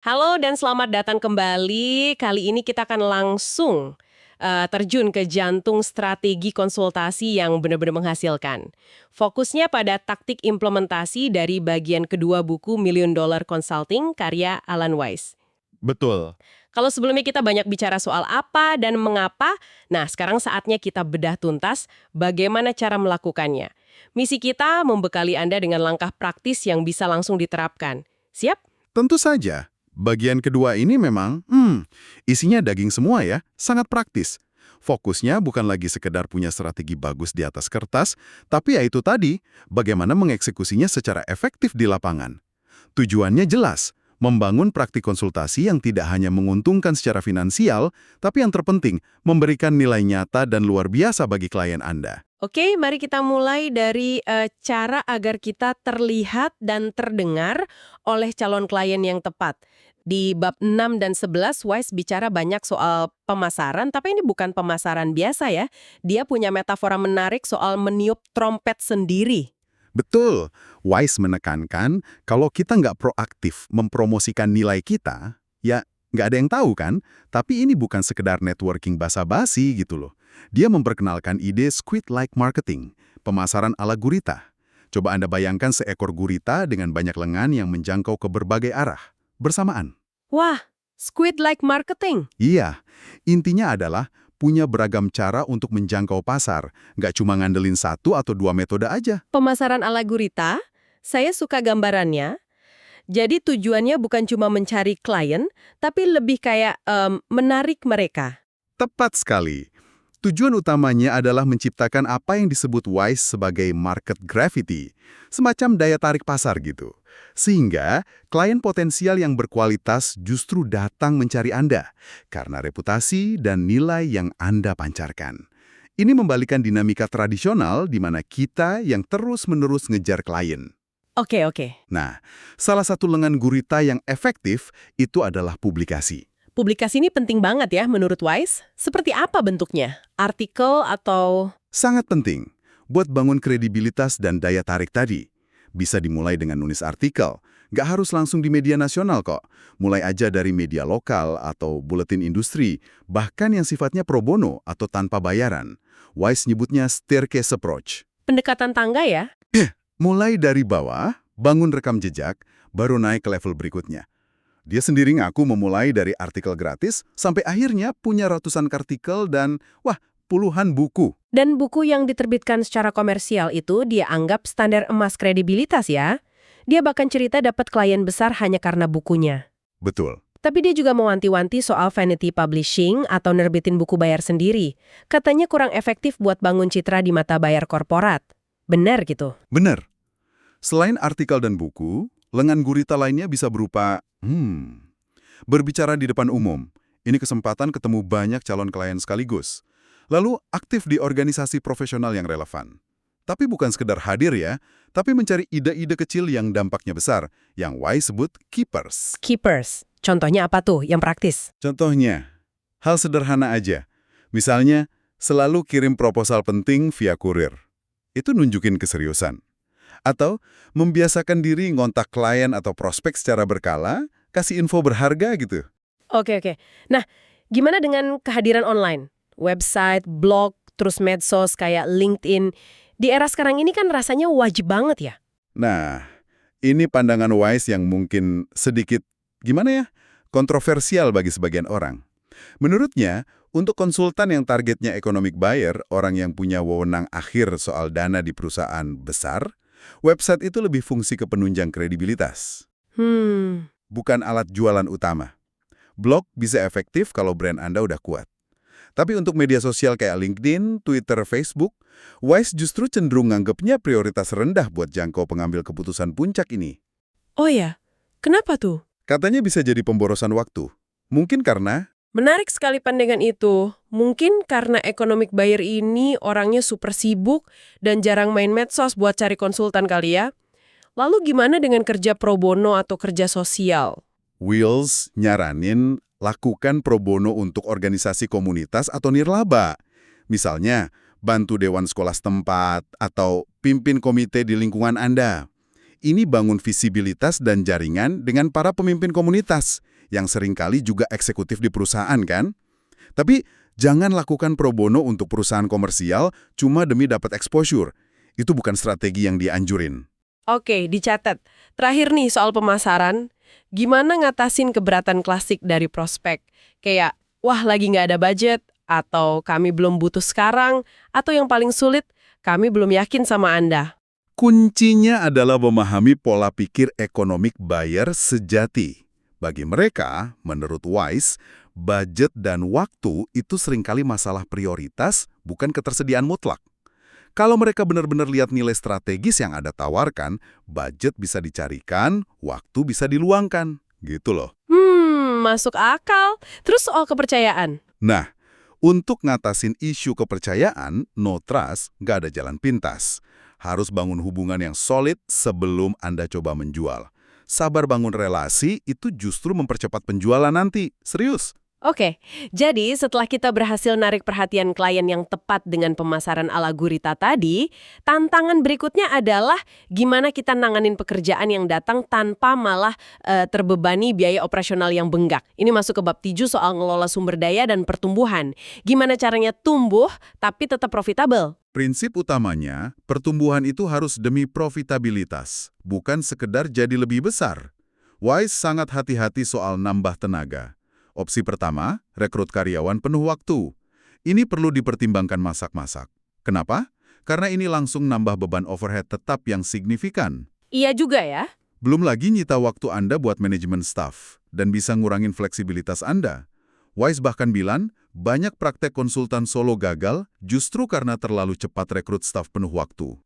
Halo dan selamat datang kembali. Kali ini kita akan langsung terjun ke jantung strategi konsultasi yang benar-benar menghasilkan. Fokusnya pada taktik implementasi dari bagian kedua buku Million Dollar Consulting karya Alan Weiss. Betul. Kalau sebelumnya kita banyak bicara soal apa dan mengapa, nah sekarang saatnya kita bedah tuntas bagaimana cara melakukannya. Misi kita membekali Anda dengan langkah praktis yang bisa langsung diterapkan. Siap? Tentu saja. Bagian kedua ini memang, isinya daging semua ya, sangat praktis. Fokusnya bukan lagi sekedar punya strategi bagus di atas kertas, tapi ya itu tadi, bagaimana mengeksekusinya secara efektif di lapangan. Tujuannya jelas, membangun praktik konsultasi yang tidak hanya menguntungkan secara finansial, tapi yang terpenting, memberikan nilai nyata dan luar biasa bagi klien Anda. Oke, mari kita mulai dari cara agar kita terlihat dan terdengar oleh calon klien yang tepat. Di bab 6 dan 11, Wise bicara banyak soal pemasaran, tapi ini bukan pemasaran biasa ya. Dia punya metafora menarik soal meniup trompet sendiri. Betul, Wise menekankan kalau kita nggak proaktif mempromosikan nilai kita, ya nggak ada yang tahu kan, tapi ini bukan sekedar networking basa-basi gitu loh. Dia memperkenalkan ide squid-like marketing, pemasaran ala gurita. Coba Anda bayangkan seekor gurita dengan banyak lengan yang menjangkau ke berbagai arah, bersamaan. Wah, squid-like marketing. Iya, intinya adalah punya beragam cara untuk menjangkau pasar, nggak cuma ngandelin satu atau dua metode aja. Pemasaran ala gurita, saya suka gambarannya. Jadi tujuannya bukan cuma mencari klien, tapi lebih kayak menarik mereka. Tepat sekali. Tujuan utamanya adalah menciptakan apa yang disebut Wise sebagai market gravity, semacam daya tarik pasar gitu. Sehingga klien potensial yang berkualitas justru datang mencari Anda, karena reputasi dan nilai yang Anda pancarkan. Ini membalikan dinamika tradisional di mana kita yang terus-menerus ngejar klien. Oke, oke. Nah, salah satu lengan gurita yang efektif itu adalah publikasi. Publikasi ini penting banget ya menurut Wise. Seperti apa bentuknya? Artikel atau... Sangat penting buat bangun kredibilitas dan daya tarik tadi. Bisa dimulai dengan nulis artikel. Nggak harus langsung di media nasional kok. Mulai aja dari media lokal atau buletin industri, bahkan yang sifatnya pro bono atau tanpa bayaran. Wise nyebutnya staircase approach. pendekatan tangga ya? Mulai dari bawah, bangun rekam jejak, baru naik ke level berikutnya. Dia sendiri ngaku memulai dari artikel gratis, sampai akhirnya punya ratusan artikel dan, puluhan buku. Dan buku yang diterbitkan secara komersial itu dia anggap standar emas kredibilitas ya. Dia bahkan cerita dapat klien besar hanya karena bukunya. Betul. Tapi dia juga mewanti-wanti soal vanity publishing atau nerbitin buku bayar sendiri. Katanya kurang efektif buat bangun citra di mata bayar korporat. Benar gitu? Benar. Selain artikel dan buku, lengan gurita lainnya bisa berupa, berbicara di depan umum. Ini kesempatan ketemu banyak calon klien sekaligus. Lalu aktif di organisasi profesional yang relevan. Tapi bukan sekedar hadir ya, tapi mencari ide-ide kecil yang dampaknya besar, yang Wise sebut keepers. Keepers. Contohnya apa tuh yang praktis? Contohnya, hal sederhana aja. Misalnya, selalu kirim proposal penting via kurir. Itu nunjukin keseriusan. Atau membiasakan diri ngontak klien atau prospek secara berkala, kasih info berharga gitu. Oke. Nah, gimana dengan kehadiran online? Website, blog, terus medsos kayak LinkedIn. Di era sekarang ini kan rasanya wajib banget ya? Nah, ini pandangan Wise yang mungkin sedikit, kontroversial bagi sebagian orang. Menurutnya, untuk konsultan yang targetnya economic buyer, orang yang punya wewenang akhir soal dana di perusahaan besar, website itu lebih fungsi ke penunjang kredibilitas. Bukan alat jualan utama. Blog bisa efektif kalau brand Anda udah kuat. Tapi untuk media sosial kayak LinkedIn, Twitter, Facebook, Wise justru cenderung nganggapnya prioritas rendah buat jangkau pengambil keputusan puncak ini. Oh ya? Kenapa tuh? Katanya bisa jadi pemborosan waktu. Mungkin karena Menarik sekali pandangan itu. Mungkin karena economic buyer ini orangnya super sibuk dan jarang main medsos buat cari konsultan kali ya. Lalu gimana dengan kerja pro bono atau kerja sosial? Wills nyaranin lakukan pro bono untuk organisasi komunitas atau nirlaba. Misalnya, bantu dewan sekolah setempat atau pimpin komite di lingkungan Anda. Ini bangun visibilitas dan jaringan dengan para pemimpin komunitas. yang seringkali juga eksekutif di perusahaan kan? Tapi jangan lakukan pro bono untuk perusahaan komersial cuma demi dapat exposure. Itu bukan strategi yang dianjurin. Oke, dicatat. Terakhir nih soal pemasaran, gimana ngatasin keberatan klasik dari prospek? Kayak, wah lagi nggak ada budget, atau kami belum butuh sekarang, atau yang paling sulit, kami belum yakin sama Anda. Kuncinya adalah memahami pola pikir economic buyer sejati. Bagi mereka, menurut Wise, budget dan waktu itu seringkali masalah prioritas, bukan ketersediaan mutlak. Kalau mereka benar-benar lihat nilai strategis yang Anda tawarkan, budget bisa dicarikan, waktu bisa diluangkan. Gitu loh. Masuk akal. Terus soal kepercayaan? Nah, untuk ngatasin isu kepercayaan, no trust, nggak ada jalan pintas. Harus bangun hubungan yang solid sebelum Anda coba menjual. Sabar bangun relasi itu justru mempercepat penjualan nanti. Serius. Oke, jadi setelah kita berhasil narik perhatian klien yang tepat dengan pemasaran ala gurita tadi, tantangan berikutnya adalah gimana kita nanganin pekerjaan yang datang tanpa malah terbebani biaya operasional yang bengkak. Ini masuk ke bab 7 soal ngelola sumber daya dan pertumbuhan. Gimana caranya tumbuh tapi tetap profitable? Prinsip utamanya, pertumbuhan itu harus demi profitabilitas, bukan sekedar jadi lebih besar. Wise sangat hati-hati soal nambah tenaga. Opsi pertama, rekrut karyawan penuh waktu. Ini perlu dipertimbangkan masak-masak. Kenapa? Karena ini langsung nambah beban overhead tetap yang signifikan. Iya juga ya. Belum lagi nyita waktu Anda buat manajemen staff, dan bisa ngurangin fleksibilitas Anda. Wise bahkan bilang, banyak praktek konsultan solo gagal justru karena terlalu cepat rekrut staf penuh waktu.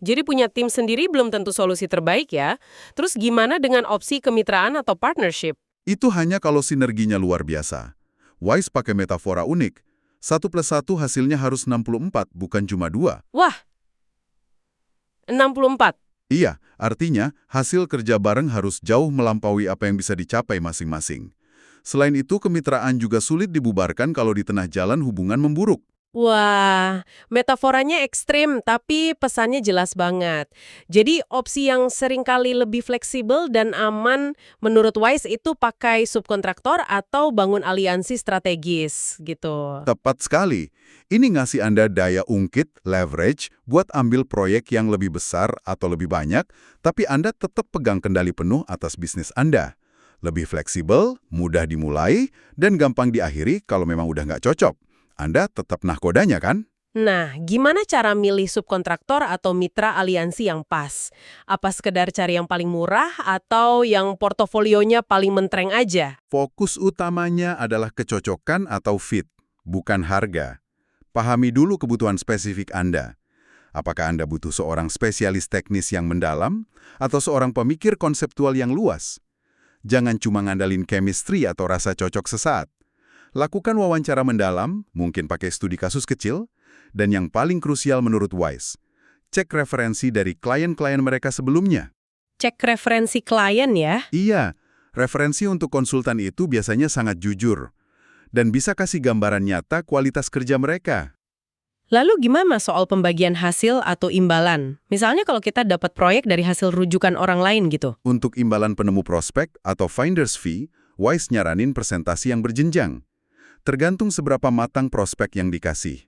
Jadi punya tim sendiri belum tentu solusi terbaik ya. Terus gimana dengan opsi kemitraan atau partnership? Itu hanya kalau sinerginya luar biasa. Wise pakai metafora unik. 1+1 hasilnya harus 64, bukan cuma 2. Wah, 64. Iya, artinya hasil kerja bareng harus jauh melampaui apa yang bisa dicapai masing-masing. Selain itu, kemitraan juga sulit dibubarkan kalau di tengah jalan hubungan memburuk. Wah, metaforanya ekstrim, tapi pesannya jelas banget. Jadi opsi yang seringkali lebih fleksibel dan aman menurut Wise itu pakai subkontraktor atau bangun aliansi strategis gitu. Tepat sekali. Ini ngasih Anda daya ungkit, leverage, buat ambil proyek yang lebih besar atau lebih banyak, tapi Anda tetap pegang kendali penuh atas bisnis Anda. Lebih fleksibel, mudah dimulai, dan gampang diakhiri kalau memang udah nggak cocok. Anda tetap nahkodanya kan? Nah, gimana cara milih subkontraktor atau mitra aliansi yang pas? Apa sekedar cari yang paling murah atau yang portofolionya paling mentereng aja? Fokus utamanya adalah kecocokan atau fit, bukan harga. Pahami dulu kebutuhan spesifik Anda. Apakah Anda butuh seorang spesialis teknis yang mendalam atau seorang pemikir konseptual yang luas? Jangan cuma ngandalin chemistry atau rasa cocok sesaat. Lakukan wawancara mendalam, mungkin pakai studi kasus kecil, dan yang paling krusial menurut Wise, cek referensi dari klien-klien mereka sebelumnya. Cek referensi klien ya. Iya, referensi untuk konsultan itu biasanya sangat jujur, dan bisa kasih gambaran nyata kualitas kerja mereka. Lalu gimana soal pembagian hasil atau imbalan? Misalnya kalau kita dapat proyek dari hasil rujukan orang lain gitu. Untuk imbalan penemu prospek atau finder's fee, Wise nyaranin persentasi yang berjenjang. Tergantung seberapa matang prospek yang dikasih.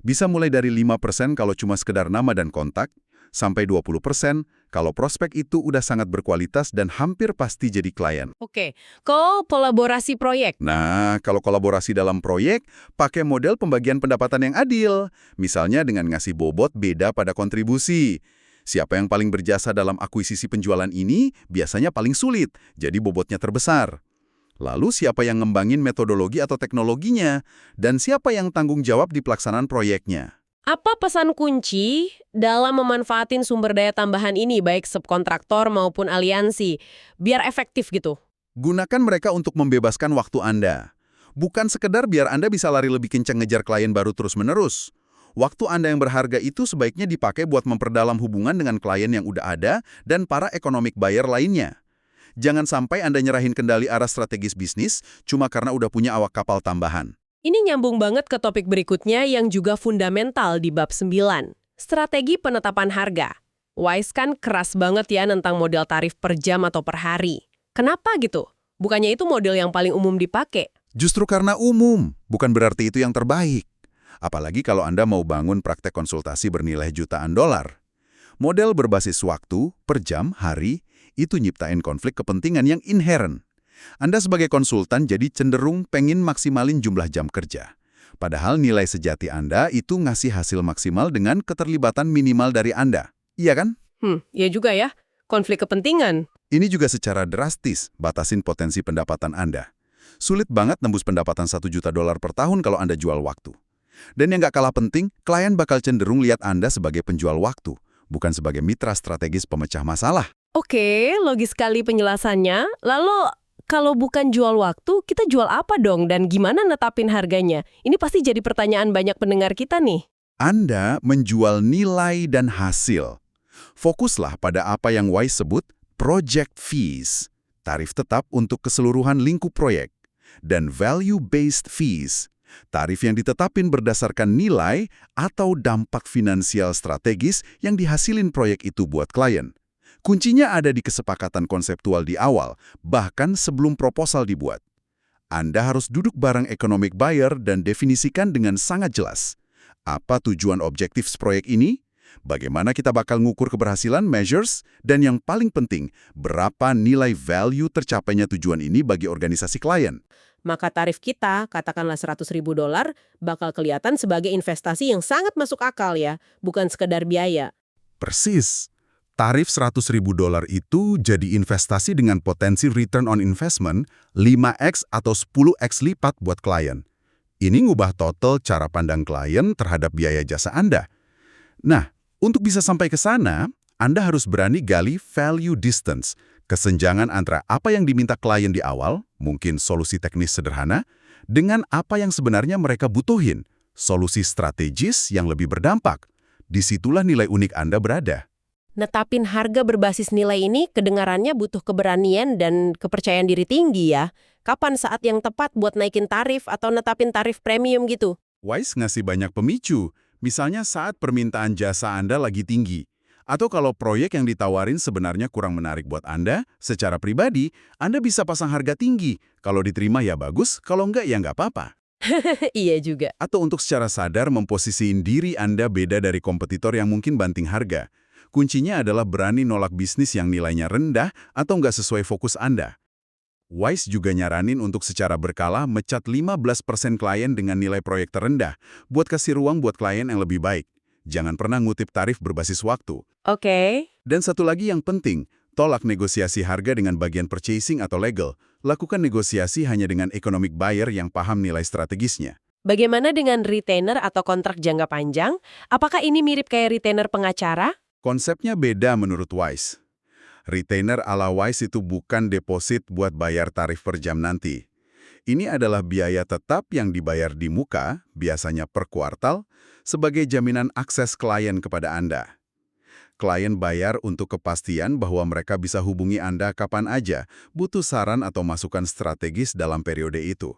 Bisa mulai dari 5% kalau cuma sekedar nama dan kontak, sampai 20% kalau prospek itu udah sangat berkualitas dan hampir pasti jadi klien. Oke, kalau kolaborasi proyek? Nah, kalau kolaborasi dalam proyek, pakai model pembagian pendapatan yang adil. Misalnya dengan ngasih bobot beda pada kontribusi. Siapa yang paling berjasa dalam akuisisi penjualan ini biasanya paling sulit, jadi bobotnya terbesar. Lalu siapa yang ngembangin metodologi atau teknologinya, dan siapa yang tanggung jawab di pelaksanaan proyeknya. Apa pesan kunci dalam memanfaatin sumber daya tambahan ini, baik subkontraktor maupun aliansi, biar efektif gitu? Gunakan mereka untuk membebaskan waktu Anda. Bukan sekedar biar Anda bisa lari lebih kencang ngejar klien baru terus-menerus. Waktu Anda yang berharga itu sebaiknya dipakai buat memperdalam hubungan dengan klien yang udah ada dan para economic buyer lainnya. Jangan sampai Anda nyerahin kendali arah strategis bisnis cuma karena udah punya awak kapal tambahan. Ini nyambung banget ke topik berikutnya yang juga fundamental di bab 9. Strategi penetapan harga. Wise kan keras banget ya tentang model tarif per jam atau per hari. Kenapa gitu? Bukannya itu model yang paling umum dipakai? Justru karena umum, bukan berarti itu yang terbaik. Apalagi kalau Anda mau bangun praktek konsultasi bernilai jutaan dolar. Model berbasis waktu, per jam, hari, itu nyiptain konflik kepentingan yang inheren. Anda sebagai konsultan jadi cenderung pengen maksimalin jumlah jam kerja. Padahal nilai sejati Anda itu ngasih hasil maksimal dengan keterlibatan minimal dari Anda. Iya kan? Ya juga ya. Konflik kepentingan. Ini juga secara drastis batasin potensi pendapatan Anda. Sulit banget nembus pendapatan 1 juta dolar per tahun kalau Anda jual waktu. Dan yang nggak kalah penting, klien bakal cenderung lihat Anda sebagai penjual waktu, bukan sebagai mitra strategis pemecah masalah. Oke, logis sekali penjelasannya. Lalu, kalau bukan jual waktu, kita jual apa dong dan gimana netapin harganya? Ini pasti jadi pertanyaan banyak pendengar kita nih. Anda menjual nilai dan hasil. Fokuslah pada apa yang Wise sebut project fees, tarif tetap untuk keseluruhan lingkup proyek, dan value-based fees, tarif yang ditetapin berdasarkan nilai atau dampak finansial strategis yang dihasilin proyek itu buat klien. Kuncinya ada di kesepakatan konseptual di awal, bahkan sebelum proposal dibuat. Anda harus duduk bareng economic buyer dan definisikan dengan sangat jelas. Apa tujuan objektif proyek ini? Bagaimana kita bakal ngukur keberhasilan, measures, dan yang paling penting, berapa nilai value tercapainya tujuan ini bagi organisasi klien. Maka tarif kita, katakanlah $100.000, bakal kelihatan sebagai investasi yang sangat masuk akal ya, bukan sekedar biaya. Persis. Tarif $100.000 itu jadi investasi dengan potensi return on investment 5x atau 10x lipat buat klien. Ini ngubah total cara pandang klien terhadap biaya jasa Anda. Nah, untuk bisa sampai ke sana, Anda harus berani gali value distance, kesenjangan antara apa yang diminta klien di awal, mungkin solusi teknis sederhana, dengan apa yang sebenarnya mereka butuhin, solusi strategis yang lebih berdampak. Disitulah nilai unik Anda berada. Netapin harga berbasis nilai ini kedengarannya butuh keberanian dan kepercayaan diri tinggi ya. Kapan saat yang tepat buat naikin tarif atau netapin tarif premium gitu? Wise ngasih banyak pemicu, misalnya saat permintaan jasa Anda lagi tinggi. Atau kalau proyek yang ditawarin sebenarnya kurang menarik buat Anda, secara pribadi, Anda bisa pasang harga tinggi. Kalau diterima ya bagus, kalau enggak ya nggak apa-apa. Iya juga. Atau untuk secara sadar memposisiin diri Anda beda dari kompetitor yang mungkin banting harga. Kuncinya adalah berani nolak bisnis yang nilainya rendah atau nggak sesuai fokus Anda. Wise juga nyaranin untuk secara berkala mecat 15% klien dengan nilai proyek terendah, buat kasih ruang buat klien yang lebih baik. Jangan pernah ngutip tarif berbasis waktu. Oke. Dan satu lagi yang penting, tolak negosiasi harga dengan bagian purchasing atau legal. Lakukan negosiasi hanya dengan economic buyer yang paham nilai strategisnya. Bagaimana dengan retainer atau kontrak jangka panjang? Apakah ini mirip kayak retainer pengacara? Konsepnya beda menurut Wise. Retainer ala Wise itu bukan deposit buat bayar tarif per jam nanti. Ini adalah biaya tetap yang dibayar di muka, biasanya per kuartal, sebagai jaminan akses klien kepada Anda. Klien bayar untuk kepastian bahwa mereka bisa hubungi Anda kapan aja, butuh saran atau masukan strategis dalam periode itu.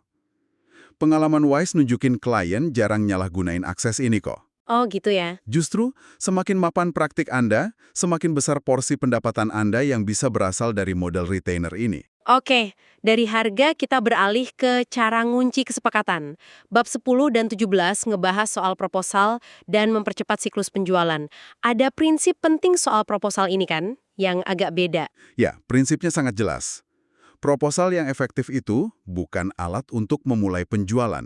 Pengalaman Wise nunjukin klien jarang nyalahgunain akses ini kok. Oh gitu ya. Justru, semakin mapan praktik Anda, semakin besar porsi pendapatan Anda yang bisa berasal dari model retainer ini. Oke, dari harga kita beralih ke cara ngunci kesepakatan. Bab 10 dan 17 ngebahas soal proposal dan mempercepat siklus penjualan. Ada prinsip penting soal proposal ini kan, yang agak beda. Ya, prinsipnya sangat jelas. Proposal yang efektif itu bukan alat untuk memulai penjualan,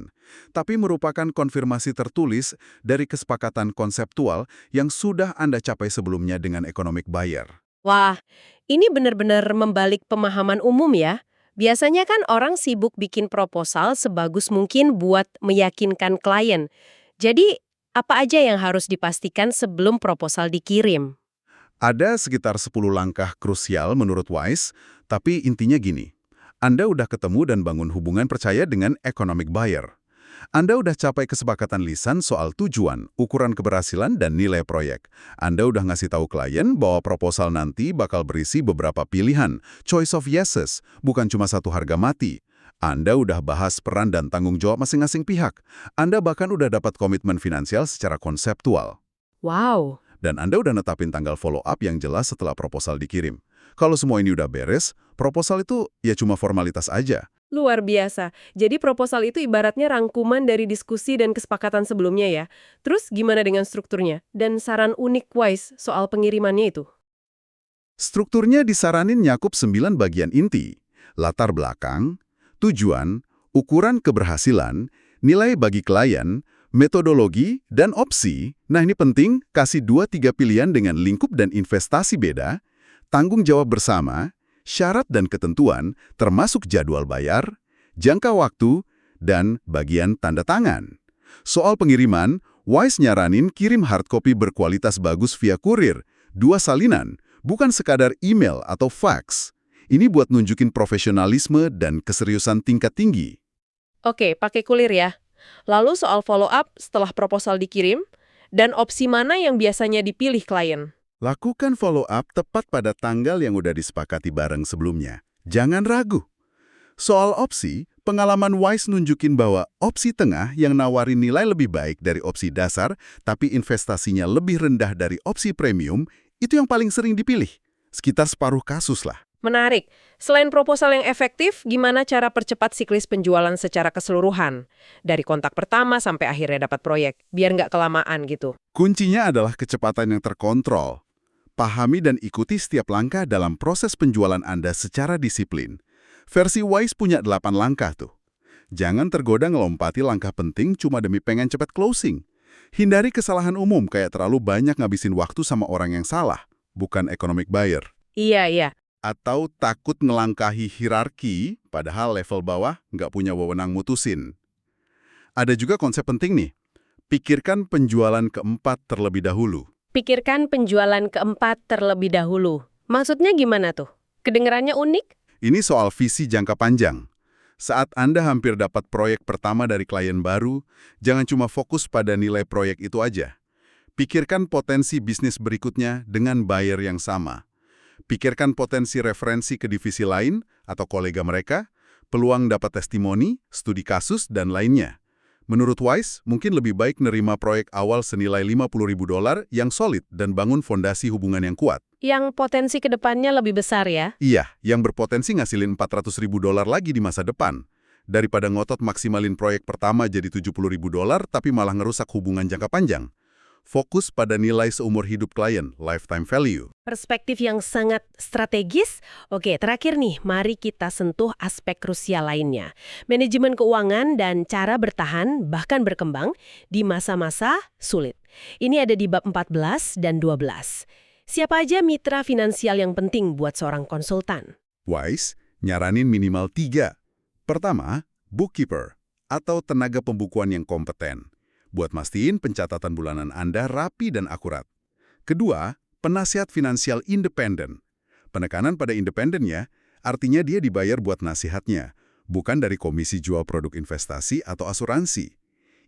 tapi merupakan konfirmasi tertulis dari kesepakatan konseptual yang sudah Anda capai sebelumnya dengan economic buyer. Wah, ini benar-benar membalik pemahaman umum ya. Biasanya kan orang sibuk bikin proposal sebagus mungkin buat meyakinkan klien. Jadi, apa aja yang harus dipastikan sebelum proposal dikirim? Ada sekitar 10 langkah krusial menurut Wise, tapi intinya gini. Anda udah ketemu dan bangun hubungan percaya dengan economic buyer. Anda udah capai kesepakatan lisan soal tujuan, ukuran keberhasilan, dan nilai proyek. Anda udah ngasih tahu klien bahwa proposal nanti bakal berisi beberapa pilihan, choice of yeses, bukan cuma satu harga mati. Anda udah bahas peran dan tanggung jawab masing-masing pihak. Anda bahkan udah dapat komitmen finansial secara konseptual. Wow. Dan Anda udah netapin tanggal follow-up yang jelas setelah proposal dikirim. Kalau semua ini udah beres, proposal itu ya cuma formalitas aja. Luar biasa. Jadi proposal itu ibaratnya rangkuman dari diskusi dan kesepakatan sebelumnya ya. Terus gimana dengan strukturnya? Dan saran unik Wise soal pengirimannya itu? Strukturnya disaranin nyakup 9 bagian inti. Latar belakang, tujuan, ukuran keberhasilan, nilai bagi klien, metodologi, dan opsi. Nah ini penting, kasih 2-3 pilihan dengan lingkup dan investasi beda, tanggung jawab bersama, syarat dan ketentuan, termasuk jadwal bayar, jangka waktu, dan bagian tanda tangan. Soal pengiriman, Wise nyaranin kirim hardcopy berkualitas bagus via kurir, 2 salinan, bukan sekadar email atau fax. Ini buat nunjukin profesionalisme dan keseriusan tingkat tinggi. Oke, pakai kulir ya. Lalu soal follow up setelah proposal dikirim, dan opsi mana yang biasanya dipilih klien? Lakukan follow up tepat pada tanggal yang udah disepakati bareng sebelumnya. Jangan ragu. Soal opsi, pengalaman Wise nunjukin bahwa opsi tengah yang nawarin nilai lebih baik dari opsi dasar, tapi investasinya lebih rendah dari opsi premium, itu yang paling sering dipilih. Sekitar separuh kasus lah. Menarik. Selain proposal yang efektif, gimana cara percepat siklis penjualan secara keseluruhan? Dari kontak pertama sampai akhirnya dapat proyek, biar nggak kelamaan gitu. Kuncinya adalah kecepatan yang terkontrol. Pahami dan ikuti setiap langkah dalam proses penjualan Anda secara disiplin. Versi Wise punya 8 langkah tuh. Jangan tergoda ngelompati langkah penting cuma demi pengen cepat closing. Hindari kesalahan umum kayak terlalu banyak ngabisin waktu sama orang yang salah, bukan economic buyer. Iya, iya. Atau takut ngelangkahi hierarki, padahal level bawah nggak punya wewenang mutusin. Ada juga konsep penting nih, pikirkan penjualan keempat terlebih dahulu. Pikirkan penjualan keempat terlebih dahulu. Maksudnya gimana tuh? Kedengarannya unik? Ini soal visi jangka panjang. Saat Anda hampir dapat proyek pertama dari klien baru, jangan cuma fokus pada nilai proyek itu aja. Pikirkan potensi bisnis berikutnya dengan buyer yang sama. Pikirkan potensi referensi ke divisi lain atau kolega mereka, peluang dapat testimoni, studi kasus, dan lainnya. Menurut Wise, mungkin lebih baik nerima proyek awal senilai $50.000 yang solid dan bangun fondasi hubungan yang kuat. Yang potensi ke depannya lebih besar ya? Iya, yang berpotensi ngasilin $400.000 lagi di masa depan. Daripada ngotot maksimalin proyek pertama jadi $70.000 tapi malah ngerusak hubungan jangka panjang. Fokus pada nilai seumur hidup klien, lifetime value. Perspektif yang sangat strategis. Oke, terakhir nih, mari kita sentuh aspek krusial lainnya. Manajemen keuangan dan cara bertahan, bahkan berkembang, di masa-masa sulit. Ini ada di bab 14 dan 12. Siapa aja mitra finansial yang penting buat seorang konsultan? Wise nyaranin minimal 3. Pertama, bookkeeper atau tenaga pembukuan yang kompeten. Buat mastiin pencatatan bulanan Anda rapi dan akurat. Kedua, penasihat finansial independen. Penekanan pada independennya, artinya dia dibayar buat nasihatnya, bukan dari komisi jual produk investasi atau asuransi.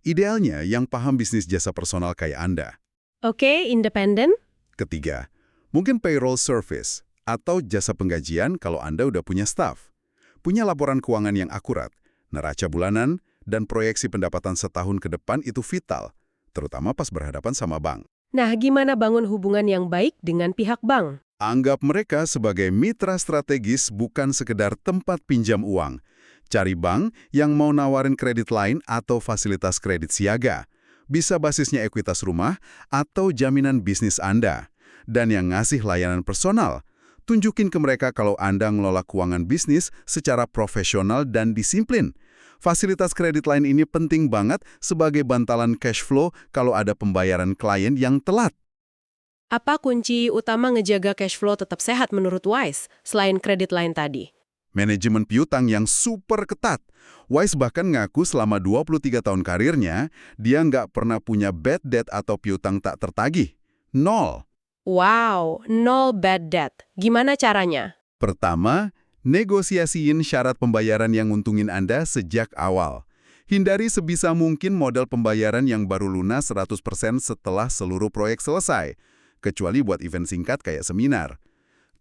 Idealnya yang paham bisnis jasa personal kayak Anda. Oke, independen. Ketiga, mungkin payroll service atau jasa penggajian kalau Anda udah punya staff. Punya laporan keuangan yang akurat, neraca bulanan, dan proyeksi pendapatan setahun ke depan itu vital, terutama pas berhadapan sama bank. Nah, gimana bangun hubungan yang baik dengan pihak bank? Anggap mereka sebagai mitra strategis bukan sekedar tempat pinjam uang. Cari bank yang mau nawarin kredit lain atau fasilitas kredit siaga. Bisa basisnya ekuitas rumah atau jaminan bisnis Anda. Dan yang ngasih layanan personal. Tunjukin ke mereka kalau Anda ngelola keuangan bisnis secara profesional dan disiplin. Fasilitas kredit lain ini penting banget sebagai bantalan cash flow kalau ada pembayaran klien yang telat. Apa kunci utama ngejaga cash flow tetap sehat menurut Wise, selain kredit lain tadi? Manajemen piutang yang super ketat. Wise bahkan ngaku selama 23 tahun karirnya, dia nggak pernah punya bad debt atau piutang tak tertagih. 0. Wow, 0 bad debt. Gimana caranya? Pertama, negosiasiin syarat pembayaran yang nguntungin Anda sejak awal. Hindari sebisa mungkin modal pembayaran yang baru lunas 100% setelah seluruh proyek selesai, kecuali buat event singkat kayak seminar.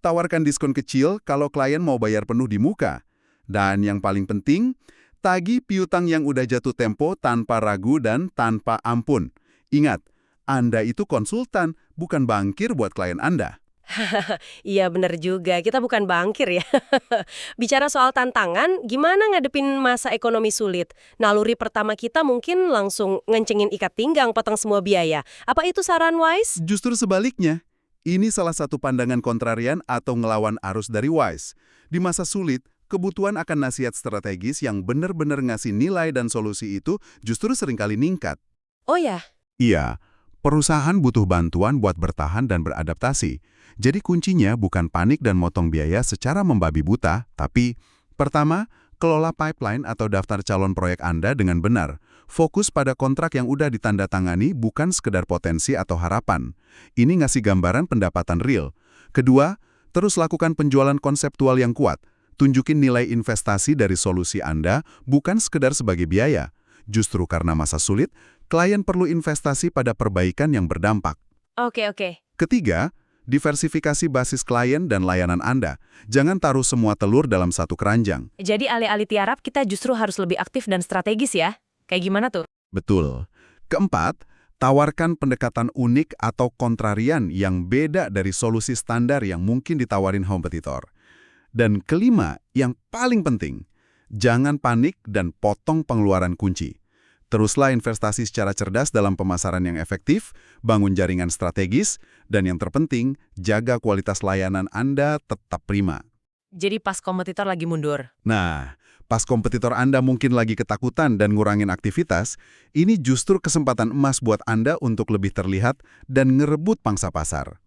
Tawarkan diskon kecil kalau klien mau bayar penuh di muka. Dan yang paling penting, tagih piutang yang udah jatuh tempo tanpa ragu dan tanpa ampun. Ingat, Anda itu konsultan, bukan bankir buat klien Anda. Iya bener juga, kita bukan bankir ya. Bicara soal tantangan, gimana ngadepin masa ekonomi sulit? Naluri pertama kita mungkin langsung ngencengin ikat pinggang, potong semua biaya. Apa itu saran Wise? Justru sebaliknya, ini salah satu pandangan kontrarian atau ngelawan arus dari WISE. Di masa sulit, kebutuhan akan nasihat strategis yang benar-benar ngasih nilai dan solusi itu justru seringkali ningkat. Oh ya, Iya, perusahaan butuh bantuan buat bertahan dan beradaptasi. Jadi kuncinya bukan panik dan motong biaya secara membabi buta, tapi pertama, kelola pipeline atau daftar calon proyek Anda dengan benar. Fokus pada kontrak yang udah ditandatangani bukan sekedar potensi atau harapan. Ini ngasih gambaran pendapatan real. Kedua, terus lakukan penjualan konseptual yang kuat. Tunjukin nilai investasi dari solusi Anda bukan sekedar sebagai biaya. Justru karena masa sulit, klien perlu investasi pada perbaikan yang berdampak. oke. Ketiga, diversifikasi basis klien dan layanan Anda. Jangan taruh semua telur dalam satu keranjang. Jadi alih-alih tiarap, kita justru harus lebih aktif dan strategis ya? Kayak gimana tuh? Betul. Keempat, tawarkan pendekatan unik atau kontrarian yang beda dari solusi standar yang mungkin ditawarin kompetitor. Dan kelima, yang paling penting, jangan panik dan potong pengeluaran kunci. Teruslah investasi secara cerdas dalam pemasaran yang efektif, bangun jaringan strategis, dan yang terpenting, jaga kualitas layanan Anda tetap prima. Jadi pas kompetitor lagi mundur. Nah, pas kompetitor Anda mungkin lagi ketakutan dan ngurangin aktivitas, ini justru kesempatan emas buat Anda untuk lebih terlihat dan ngerebut pangsa pasar.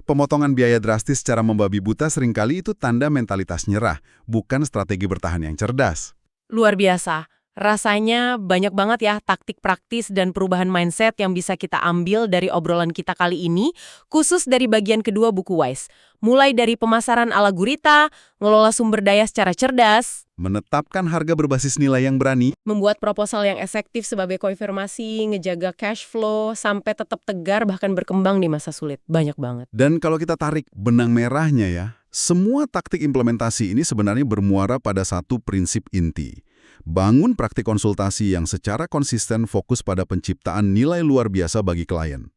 Pemotongan biaya drastis secara membabi buta seringkali itu tanda mentalitas nyerah, bukan strategi bertahan yang cerdas. Luar biasa. Rasanya banyak banget ya taktik praktis dan perubahan mindset yang bisa kita ambil dari obrolan kita kali ini, khusus dari bagian kedua buku Wise. Mulai dari pemasaran ala gurita, ngelola sumber daya secara cerdas, Menetapkan harga berbasis nilai yang berani, membuat proposal yang efektif sebagai konfirmasi, ngejaga cash flow, sampai tetap tegar bahkan berkembang di masa sulit. Banyak banget. dan kalau kita tarik benang merahnya ya, semua taktik implementasi ini sebenarnya bermuara pada satu prinsip inti. Bangun praktik konsultasi yang secara konsisten fokus pada penciptaan nilai luar biasa bagi klien.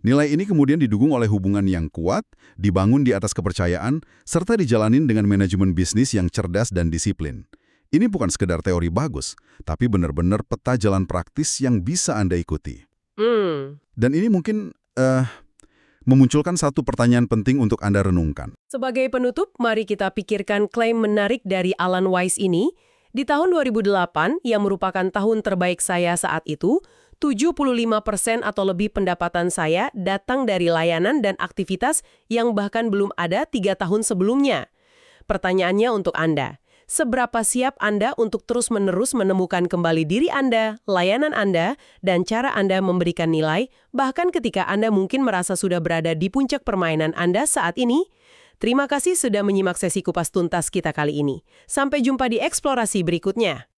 Nilai ini kemudian didukung oleh hubungan yang kuat, dibangun di atas kepercayaan, serta dijalanin dengan manajemen bisnis yang cerdas dan disiplin. Ini bukan sekedar teori bagus, tapi benar-benar peta jalan praktis yang bisa Anda ikuti. Dan ini mungkin memunculkan satu pertanyaan penting untuk Anda renungkan. Sebagai penutup, mari kita pikirkan klaim menarik dari Alan Wise ini. Di tahun 2008, yang merupakan tahun terbaik saya saat itu, 75% atau lebih pendapatan saya datang dari layanan dan aktivitas yang bahkan belum ada 3 tahun sebelumnya. Pertanyaannya untuk Anda, seberapa siap Anda untuk terus-menerus menemukan kembali diri Anda, layanan Anda, dan cara Anda memberikan nilai, bahkan ketika Anda mungkin merasa sudah berada di puncak permainan Anda saat ini? Terima kasih sudah menyimak sesi kupas tuntas kita kali ini. Sampai jumpa di eksplorasi berikutnya.